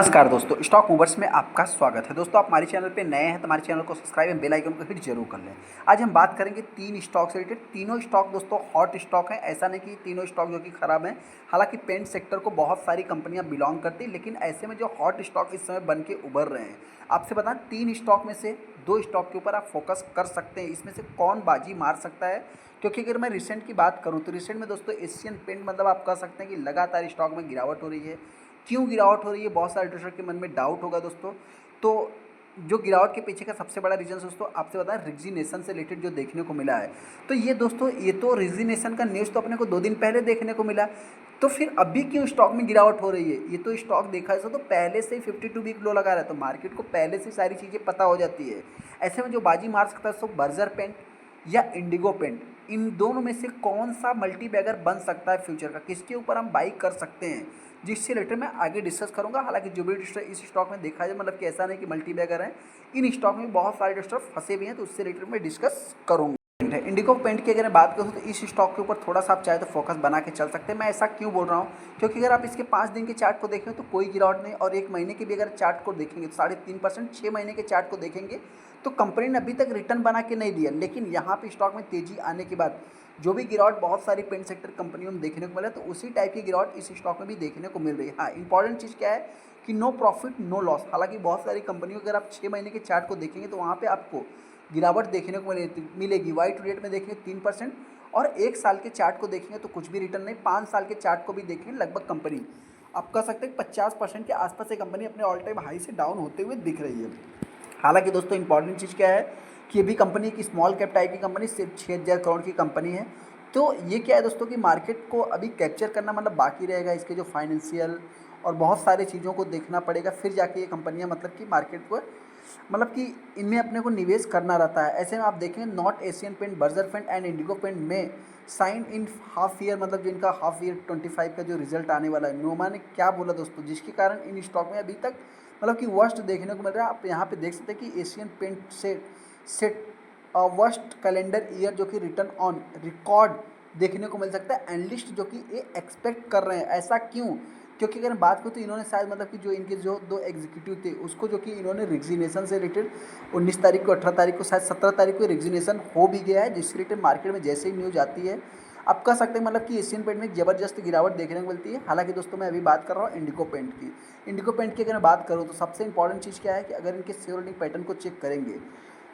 नमस्कार दोस्तों, stock movers में आपका स्वागत है। दोस्तों, आप हमारे चैनल पे नए हैं तो हमारे चैनल को सब्सक्राइब एंड बेल आइकन को हिट जरूर कर लें। आज हम बात करेंगे 3 स्टॉक से रिलेटेड। तीनों स्टॉक दोस्तों हॉट स्टॉक हैं। ऐसा नहीं कि तीनों स्टॉक जो कि खराब हैं। हालांकि पेंट सेक्टर को बहुत सारी कंपनियां बिलोंग करती हैं, लेकिन ऐसे में जो हॉट स्टॉक इस समय बन के उभर रहे हैं, आपसे बताएं 3 स्टॉक में से 2 स्टॉक के ऊपर आप फोकस कर सकते हैं। इसमें से कौन बाजी मार सकता है? क्योंकि अगर मैं रिसेंट की बात करूं तो रिसेंट में दोस्तों एशियन पेंट मतलब आप कह सकते हैं कि लगातार स्टॉक में गिरावट हो रही है। क्यों गिरावट हो रही है? बहुत सारे ट्रेडर के मन में डाउट होगा दोस्तों। तो जो गिरावट के पीछे का सबसे बड़ा रीज़न दोस्तों आपसे बताएं रिग्जिनेशन से रिलेटेड जो देखने को मिला है। तो ये दोस्तों ये तो रिग्जिनेशन का न्यूज़ तो अपने को 2 दिन पहले देखने को मिला। तो फिर अभी क्यों स्टॉक में गिरावट हो रही है? ये तो स्टॉक देखा है तो पहले से ही 52 वीक लो लगा रहा है, तो मार्केट को पहले से सारी चीज़ें पता हो जाती है। ऐसे में जो बाजी मार सकता है तो बर्जर पेंट या इंडिगो पेंट, इन दोनों में से कौन सा मल्टी बैगर बन सकता है फ्यूचर का? किसके ऊपर हम बाई कर सकते हैं, जिससे रिलेटेड मैं आगे डिस्कस करूंगा। हालांकि जो भी इस स्टॉक में देखा जाए मतलब कि ऐसा नहीं कि मल्टी बैगर है, इन स्टॉक में बहुत सारे डिस्टर्ब फंसे भी हैं, तो उससे रिलेटेड मैं डिस्कस करूंगा। इंडिगो पेंट की अगर मैं बात करूँ तो इस स्टॉक के ऊपर थोड़ा सा आप चाहे तो फोकस बना के चल सकते हैं। मैं ऐसा क्यों बोल रहा हूँ? क्योंकि अगर आप इसके 5 दिन के चार्ट को देखें तो कोई गिरावट नहीं, और 1 महीने के भी अगर चार्ट को देखेंगे तो 3.5%, 6 महीने के चार्ट को देखेंगे तो कंपनी ने अभी तक रिटर्न बना के नहीं दिया। लेकिन यहाँ पे स्टॉक में तेजी आने के बाद जो भी गिरावट बहुत सारी पेंट सेक्टर कंपनियों में देखने को मिला, तो उसी टाइप की गिरावट इस स्टॉक में भी देखने को मिल रही है। हाँ, इंपॉर्टेंट चीज़ क्या है कि नो प्रॉफिट नो लॉस। हालांकि बहुत सारी कंपनियों अगर आप 6 महीने के चार्ट को देखेंगे तो वहाँ पे आपको गिरावट देखने को मिलेगी। वाई टू डेट में देखेंगे 3%, और 1 साल के चार्ट को देखेंगे तो कुछ भी रिटर्न नहीं। 5 साल के चार्ट को भी देखेंगे लगभग कंपनी आप कह सकते हैं 50% के आसपास से कंपनी अपने ऑल टाइम हाई से डाउन होते हुए दिख रही है। हालांकि दोस्तों इंपॉर्टेंट चीज़ क्या है कि अभी कंपनी की स्मॉल कैप टाइप की कंपनी सिर्फ 6,000 करोड़ की कंपनी है। तो ये क्या है दोस्तों कि मार्केट को अभी कैप्चर करना मतलब बाकी रहेगा। इसके जो फाइनेंशियल और बहुत सारी चीज़ों को देखना पड़ेगा, फिर जाके ये कंपनियां मतलब कि मार्केट को मतलब कि इनमें अपने को निवेश करना रहता है। ऐसे में आप देखें not Asian paint, Berger paint and Indigo paint में साइन इन हाफ ईयर, मतलब जो इनका हाफ ईयर 25 का जो रिजल्ट आने वाला है, नोमा ने क्या बोला दोस्तों, जिसके कारण इन स्टॉक में अभी तक मतलब कि वर्स्ट देखने को मिल रहा है। आप यहाँ पे देख सकते हैं कि एशियन पेंट से सेट वर्स्ट कैलेंडर ईयर जो कि रिटर्न ऑन रिकॉर्ड देखने को मिल सकता है। एनालिस्ट जो कि ये एक्सपेक्ट कर रहे हैं। ऐसा क्यों? क्योंकि अगर बात करूँ तो इन्होंने शायद मतलब कि जो इनके जो 2 एग्जीक्यूटिव थे उसको जो कि इन्होंने रिग्जिनेशन से रिलेटेड 19 तारीख को, 18 तारीख को, शायद 17 तारीख को रिग्जिनेशन हो भी गया है, जिससे रिलेटेड मार्केट में जैसे ही न्यूज़ आती है आप कह सकते हैं मतलब कि एशियन पेंट में एक ज़बरदस्त गिरावट देखने को मिलती है। हालांकि दोस्तों मैं अभी बात कर रहा हूँ इंडिगो पेंट की। इंडिगो पेंट की अगर मैं बात करूँ तो सबसे इंपॉर्टेंट चीज़ क्या है कि अगर इनके शेयर होल्डिंग पैटर्न को चेक करेंगे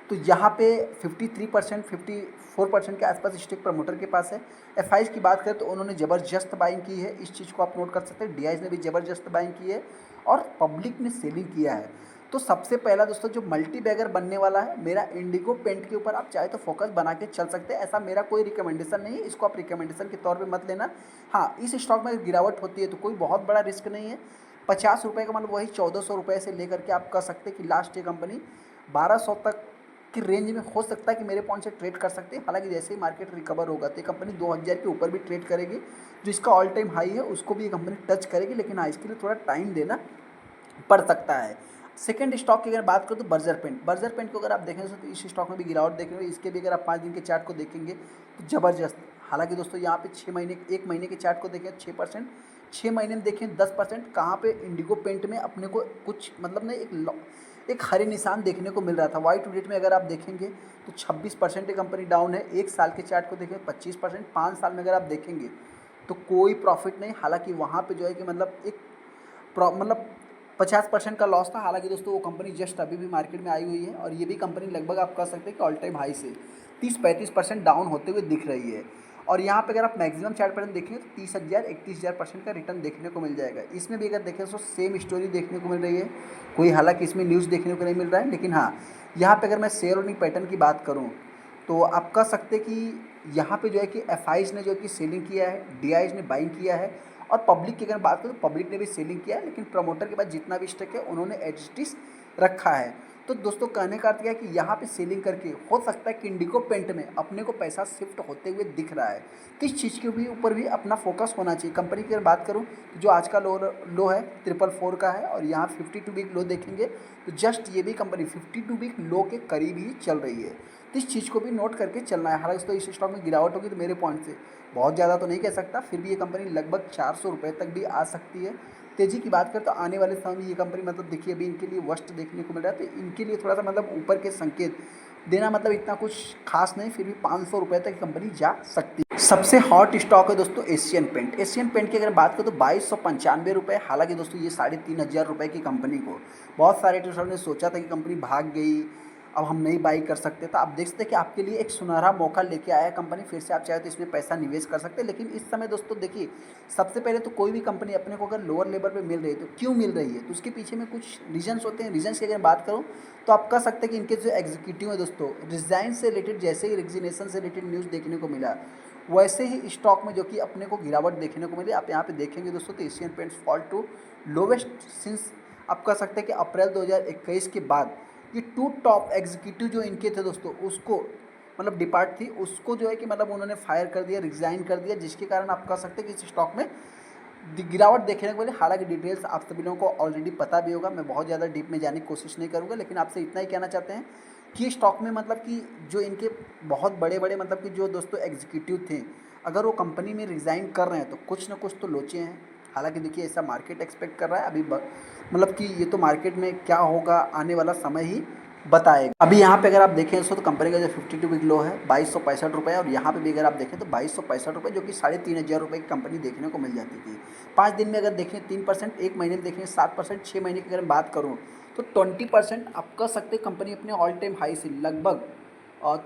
तो यहाँ पे 53%, 54% के आसपास स्टेक प्रमोटर के पास है। एफआईज की बात करें तो उन्होंने ज़बरदस्त बाइंग की है, इस चीज़ को आप नोट कर सकते हैं। डीआईज ने भी ज़बरदस्त बाइंग की है और पब्लिक ने सेलिंग किया है। तो सबसे पहला दोस्तों जो मल्टी बैगर बनने वाला है, मेरा इंडिगो पेंट के ऊपर आप चाहे तो फोकस बना के चल सकते हैं। ऐसा मेरा कोई रिकमेंडेशन नहीं है, इसको आप रिकमेंडेशन के तौर पे मत लेना। हाँ, इस स्टॉक में गिरावट होती है तो कोई बहुत बड़ा रिस्क नहीं है। 50 रुपये का मतलब वही 1400 रुपये से लेकर के आप कह सकते हैं कि लास्ट ये कंपनी 1200 तक की रेंज में हो सकता है कि मेरे पॉइंट से ट्रेड कर सकते हैं। हालांकि जैसे ही मार्केट रिकवर होगा तो ये कंपनी 2000 के ऊपर भी ट्रेड करेगी, जो इसका ऑल टाइम हाई है उसको भी ये कंपनी टच करेगी। लेकिन हाँ, इसके लिए थोड़ा टाइम देना पड़ सकता है। सेकंड स्टॉक की अगर बात करूँ तो बर्जर पेंट को अगर आप देखेंगे तो इस स्टॉक में भी गिरावट देखेंगे। इसके भी अगर आप 5 दिन के चार्ट को देखेंगे तो ज़बरदस्त। हालांकि दोस्तों यहाँ पे 1 महीने के चार्ट को देखें 6%, 6 महीने में देखें 10%। कहाँ पे इंडिगो पेंट में अपने को कुछ मतलब नहीं एक हरे निशान देखने को मिल रहा था। वाई टू डेट में अगर आप देखेंगे तो 26% कंपनी डाउन है। 1 साल के चार्ट को देखें 25%, 5 साल में अगर आप देखेंगे तो कोई प्रॉफिट नहीं। हालांकि वहाँ पे जो है कि मतलब एक मतलब 50% का लॉस था। हालांकि दोस्तों वो कंपनी जस्ट अभी भी मार्केट में आई हुई है, और ये भी कंपनी लगभग आप कह सकते हैं कि ऑल टाइम हाई से 30-35% डाउन होते हुए दिख रही है। और यहाँ पे अगर आप मैक्सिमम चार्ट पैटर्न देखेंगे तो 30,000 31,000% का रिटर्न देखने को मिल जाएगा। इसमें भी अगर देखें तो सेम स्टोरी देखने को मिल रही है। कोई हालांकि इसमें न्यूज़ देखने को नहीं मिल रहा है, लेकिन हाँ, यहाँ पे अगर मैं शेयर होल्डिंग पैटर्न की बात करूँ तो आप कह सकते कि यहाँ पे जो है कि एफआईज ने जो है कि सेलिंग किया है, डीआईज ने बाइंग किया है, और पब्लिक की अगर बात करें तो पब्लिक ने भी सेलिंग किया है। लेकिन प्रमोटर के पास जितना भी स्टॉक है उन्होंने एडजस्टिस रखा है। तो दोस्तों कहने का अर्थ क्या है कि यहाँ पे सेलिंग करके हो सकता है कि इंडिगो पेंट में अपने को पैसा शिफ्ट होते हुए दिख रहा है। तो इस चीज़ के भी ऊपर भी अपना फोकस होना चाहिए। कंपनी की अगर बात करूँ तो जो आज का लो है 444 का है, और यहाँ 52 वीक लो देखेंगे तो जस्ट ये भी कंपनी 52 वीक लो के करीब ही चल रही है। तो इस चीज़ को भी नोट करके चलना है। हालांकि दोस्तों इस स्टॉक में गिरावट होगी तो मेरे पॉइंट से बहुत ज़्यादा तो नहीं कह सकता, फिर भी ये कंपनी लगभग 400 रुपये तक भी आ सकती है। तेज़ी की बात करें तो आने वाले समय में ये कंपनी मतलब देखिए अभी इनके लिए वर्स्ट देखने को मिल रहा है, तो इनके लिए थोड़ा सा मतलब ऊपर के संकेत देना मतलब इतना कुछ खास नहीं, फिर भी 500 रुपये तक कंपनी जा सकती है। सबसे हॉट स्टॉक है दोस्तों एशियन पेंट। एशियन पेंट की अगर बात करें तो 2295 रुपये। हालांकि दोस्तों ये 3500 रुपये की कंपनी को बहुत सारे ट्रेडर्स ने सोचा था कि कंपनी भाग गई, अब हम नहीं बाई कर सकते, तो आप देख सकते हैं कि आपके लिए एक सुनहरा मौका लेके आया कंपनी, फिर से आप चाहे तो इसमें पैसा निवेश कर सकते हैं। लेकिन इस समय दोस्तों देखिए, सबसे पहले तो कोई भी कंपनी अपने को अगर लोअर लेवल पे मिल रही है तो क्यों मिल रही है, तो उसके पीछे में कुछ रीजन्स होते हैं। रीजन्स की अगर बात करूँ तो आप कह सकते हैं कि इनके जो एग्जीक्यूटिव है दोस्तों, रिजाइन से रिलेटेड जैसे ही रिजिग्नेशन से रिलेटेड न्यूज़ देखने को मिला, वैसे ही स्टॉक में जो कि अपने को गिरावट देखने को मिली। आप यहाँ पे देखेंगे दोस्तों तो Asian paints fall to lowest since, आप कह सकते हैं कि अप्रैल 2021 के बाद ये टू टॉप एग्जीक्यूटिव जो इनके थे दोस्तों, उसको मतलब डिपार्ट थी, उसको जो है कि मतलब उन्होंने फायर कर दिया, रिजाइन कर दिया, जिसके कारण आप कह सकते हैं कि इस स्टॉक में गिरावट देखने को मिली। हालांकि डिटेल्स आप सभी लोगों को ऑलरेडी पता भी होगा, मैं बहुत ज़्यादा डीप में जाने की कोशिश नहीं करूँगा, लेकिन आपसे इतना ही कहना चाहते हैं कि स्टॉक में मतलब कि जो इनके बहुत बड़े बड़े मतलब कि जो दोस्तों एग्जीक्यूटिव थे, अगर वो कंपनी में रिज़ाइन कर रहे हैं तो कुछ ना कुछ तो लोचे हैं। हालांकि देखिए ऐसा मार्केट एक्सपेक्ट कर रहा है, अभी मतलब कि ये तो मार्केट में क्या होगा आने वाला समय ही बताएगा। अभी यहाँ पे अगर आप देखें तो कंपनी का जो 52 वीक लो है 2265 रुपये, और यहाँ पे भी अगर आप देखें तो 2265 रुपये, जो कि 3500 रुपये की कंपनी देखने को मिल जाती थी। 5 दिन में अगर देखें 3%, 1 महीने में देखें 7%, 6 महीने की अगर बात करूँ तो 20% आप कह सकते हैं कंपनी अपने ऑल टाइम हाई से लगभग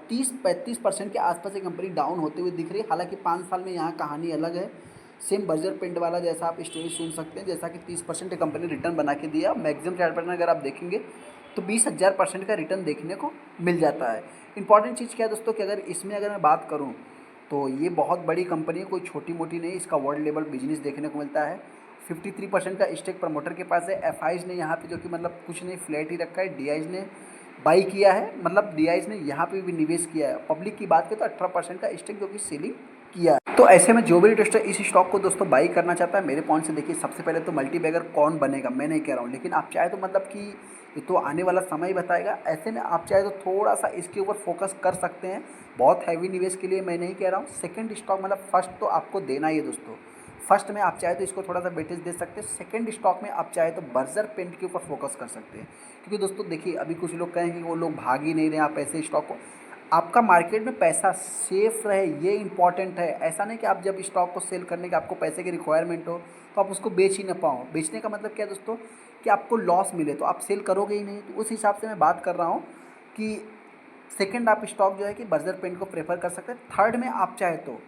30-35% के आसपास ये कंपनी डाउन होते हुए दिख रही है। हालांकि 5 साल में यहाँ कहानी अलग है। सेम बर्जर पेंट वाला जैसा आप स्टोरी सुन सकते हैं, जैसा कि 30% कंपनी रिटर्न बना के दिया, मैक्सिमम चार्ट पैटर्न अगर आप देखेंगे तो 20,000% का रिटर्न देखने को मिल जाता है। इंपॉर्टेंट चीज़ क्या है दोस्तों कि अगर इसमें अगर मैं बात करूँ तो ये बहुत बड़ी कंपनी है, कोई छोटी मोटी नहीं, इसका वर्ल्ड लेवल बिजनेस देखने को मिलता है। 53% का स्टेक प्रमोटर के पास है। एफ ने यहाँ पे जो कि मतलब कुछ नहीं फ्लैट ही रखा है। डी ने बाई किया है, मतलब डी ने यहाँ पे भी निवेश किया है। पब्लिक की बात करें तो 18% का स्टेक जो कि सेलिंग किया है। तो ऐसे में जो भी इन्वेस्टर इस स्टॉक को दोस्तों बाई करना चाहता है, मेरे पॉइंट से देखिए सबसे पहले तो मल्टी बैगर कौन बनेगा मैं नहीं कह रहा हूँ, लेकिन आप चाहे तो मतलब कि ये तो आने वाला समय ही बताएगा। ऐसे में आप चाहे तो थोड़ा सा इसके ऊपर फोकस कर सकते हैं, बहुत हैवी निवेश के लिए मैं नहीं कह रहा हूँ। सेकंड स्टॉक मतलब फर्स्ट तो आपको देना ही है दोस्तों, फर्स्ट में आप चाहे तो इसको थोड़ा सा वेटेज दे सकते हैं। सेकंड स्टॉक में आप चाहे तो बर्जर पेंट के ऊपर फोकस कर सकते हैं, क्योंकि दोस्तों देखिए अभी कुछ लोग कहेंगे कि वो लोग भाग ही नहीं रहे, आप ऐसे स्टॉक को, आपका मार्केट में पैसा सेफ रहे ये इंपॉर्टेंट है। ऐसा नहीं कि आप जब स्टॉक को सेल करने के आपको पैसे की रिक्वायरमेंट हो तो आप उसको बेच ही ना पाओ। बेचने का मतलब क्या है दोस्तों कि आपको लॉस मिले तो आप सेल करोगे ही नहीं। तो उस हिसाब से मैं बात कर रहा हूँ कि सेकंड आप स्टॉक जो है कि बर्जर पेंट को प्रेफर कर सकते हैं। थर्ड में आप चाहे तो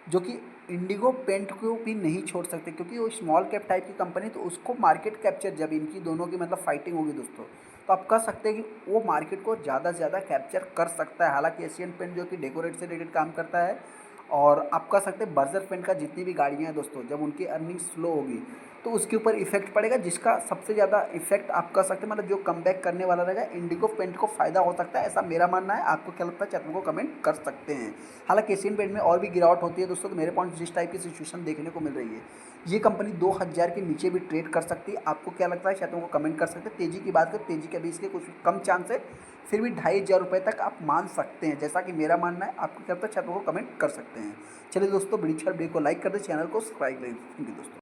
जो कि इंडिगो पेंट को भी नहीं छोड़ सकते, क्योंकि वो स्मॉल कैप टाइप की कंपनी, तो उसको मार्केट कैप्चर जब इनकी दोनों की मतलब फाइटिंग होगी दोस्तों, तो आप कह सकते हैं कि वो मार्केट को ज़्यादा से ज़्यादा कैप्चर कर सकता है। हालांकि एशियन पेंट जो कि डेकोरेट से रिलेटेड काम करता है, और आप कह सकते हैं बर्जर पेंट का जितनी भी गाड़ियाँ हैं दोस्तों, जब उनकी अर्निंग स्लो होगी तो उसके ऊपर इफेक्ट पड़ेगा, जिसका सबसे ज़्यादा इफेक्ट आप कह सकते हैं मतलब जो कमबैक करने वाला रहेगा इंडिगो पेंट को फ़ायदा हो सकता है, ऐसा मेरा मानना है। आपको क्या लगता है चैनल को कमेंट कर सकते हैं। हालांकि एशियन पेंट में और भी गिरावट होती है दोस्तों, तो मेरे पॉइंट जिस टाइप की सिचुएशन देखने को मिल रही है, ये कंपनी 2000 के नीचे भी ट्रेड कर सकती है। आपको क्या लगता है चैनल को कमेंट कर सकते हैं। तेज़ी की बात करें, तेज़ी के अभी इसके कुछ कम चांस है, फिर भी 2500 तक आप मान सकते हैं, जैसा कि मेरा मानना है। आपको क्या लगता है चैनल को कमेंट कर सकते हैं। चलिए दोस्तों, वीडियो को लाइक कर दें, चैनल को सब्सक्राइब करें। थैंक यू दोस्तों।